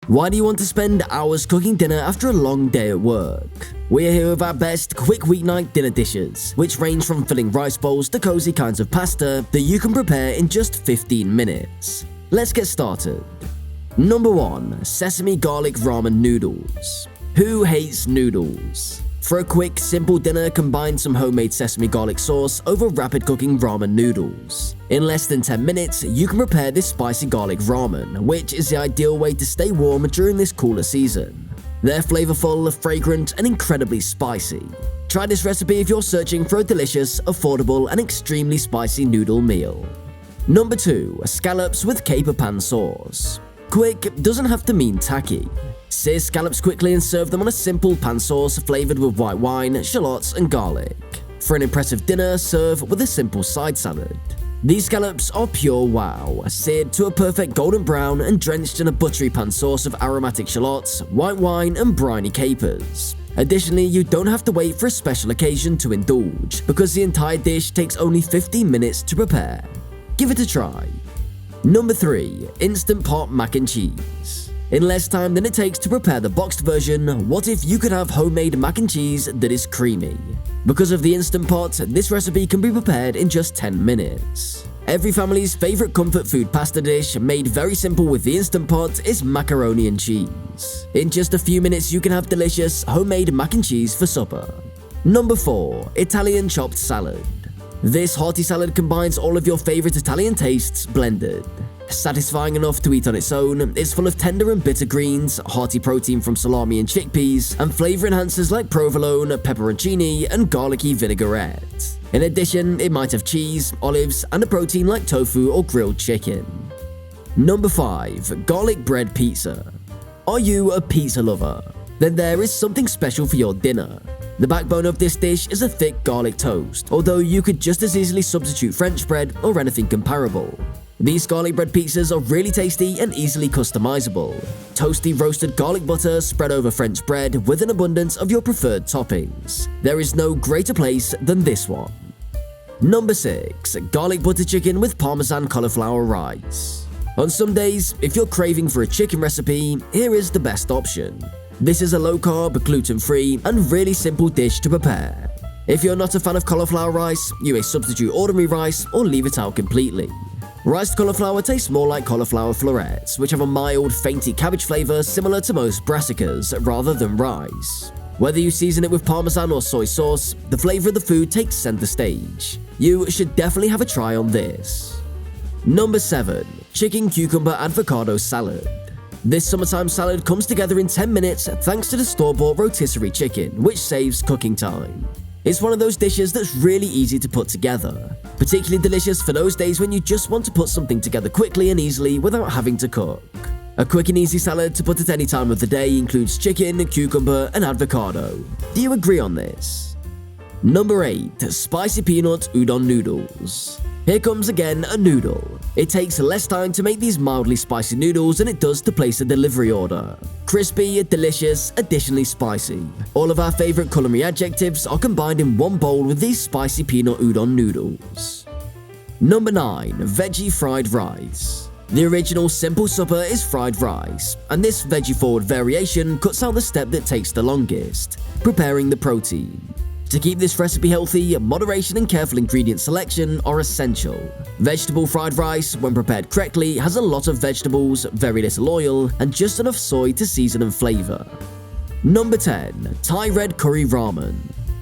Why do you want to spend hours cooking dinner after a long day at work? We're here with our best quick weeknight dinner dishes, which range from filling rice bowls to cozy kinds of pasta that you can prepare in just 15 minutes. Let's get started. Number 1. Sesame Garlic Ramen Noodles. Who hates noodles? For a quick, simple dinner, combine some homemade sesame garlic sauce over rapid cooking ramen noodles. In less than 10 minutes, you can prepare this spicy garlic ramen, which is the ideal way to stay warm during this cooler season. They're flavorful, fragrant, and incredibly spicy. Try this recipe if you're searching for a delicious, affordable, and extremely spicy noodle meal. Number 2. Scallops with caper pan sauce. Quick doesn't have to mean tacky. Sear scallops quickly and serve them on a simple pan sauce flavored with white wine, shallots, and garlic. For an impressive dinner, serve with a simple side salad. These scallops are pure wow, seared to a perfect golden brown and drenched in a buttery pan sauce of aromatic shallots, white wine, and briny capers. Additionally, you don't have to wait for a special occasion to indulge, because the entire dish takes only 15 minutes to prepare. Give it a try. Number 3. Instant Pot Mac and Cheese. In less time than it takes to prepare the boxed version, what if you could have homemade mac and cheese that is creamy? Because of the Instant Pot, this recipe can be prepared in just 10 minutes. Every family's favorite comfort food pasta dish, made very simple with the Instant Pot, is macaroni and cheese. In just a few minutes, you can have delicious homemade mac and cheese for supper. Number 4. Italian Chopped Salad. This hearty salad combines all of your favorite Italian tastes blended. Satisfying enough to eat on its own, it's full of tender and bitter greens, hearty protein from salami and chickpeas, and flavor enhancers like provolone, pepperoncini, and garlicky vinaigrette. In addition, it might have cheese, olives, and a protein like tofu or grilled chicken. Number 5. Garlic Bread Pizza. Are you a pizza lover? Then there is something special for your dinner. The backbone of this dish is a thick garlic toast, although you could just as easily substitute French bread or anything comparable. These garlic bread pizzas are really tasty and easily customizable. Toasty roasted garlic butter spread over French bread with an abundance of your preferred toppings. There is no greater place than this one. Number 6. Garlic butter chicken with Parmesan cauliflower rice. On some days, if you're craving for a chicken recipe, here is the best option. This is a low-carb, gluten-free, and really simple dish to prepare. If you're not a fan of cauliflower rice, you may substitute ordinary rice or leave it out completely. Riced cauliflower tastes more like cauliflower florets, which have a mild, fainty cabbage flavor similar to most brassicas rather than rice. Whether you season it with Parmesan or soy sauce, the flavor of the food takes center stage. You should definitely have a try on this. Number 7. Chicken Cucumber Avocado Salad. This summertime salad comes together in 10 minutes thanks to the store-bought rotisserie chicken, which saves cooking time. It's one of those dishes that's really easy to put together, particularly delicious for those days when you just want to put something together quickly and easily without having to cook. A quick and easy salad to put at any time of the day includes chicken, cucumber, and avocado. Do you agree on this? Number 8. Spicy Peanut Udon Noodles. Here comes again a noodle. It takes less time to make these mildly spicy noodles than it does to place a delivery order. Crispy, delicious, additionally spicy. All of our favorite culinary adjectives are combined in one bowl with these spicy peanut udon noodles. Number 9. Veggie Fried Rice. The original simple supper is fried rice, and this veggie-forward variation cuts out the step that takes the longest, preparing the protein. To keep this recipe healthy, moderation and careful ingredient selection are essential. Vegetable fried rice, when prepared correctly, has a lot of vegetables, very little oil, and just enough soy to season and flavor. Number 10. Thai Red Curry Ramen.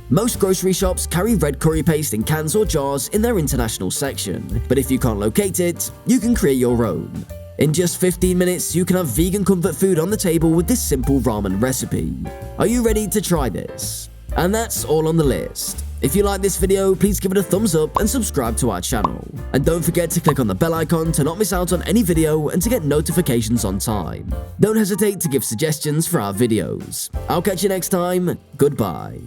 Most grocery shops carry red curry paste in cans or jars in their international section, but if you can't locate it, you can create your own. In just 15 minutes, you can have vegan comfort food on the table with this simple ramen recipe. Are you ready to try this? And that's all on the list. If you like this video, please give it a thumbs up and subscribe to our channel. And don't forget to click on the bell icon to not miss out on any video and to get notifications on time. Don't hesitate to give suggestions for our videos. I'll catch you next time. Goodbye.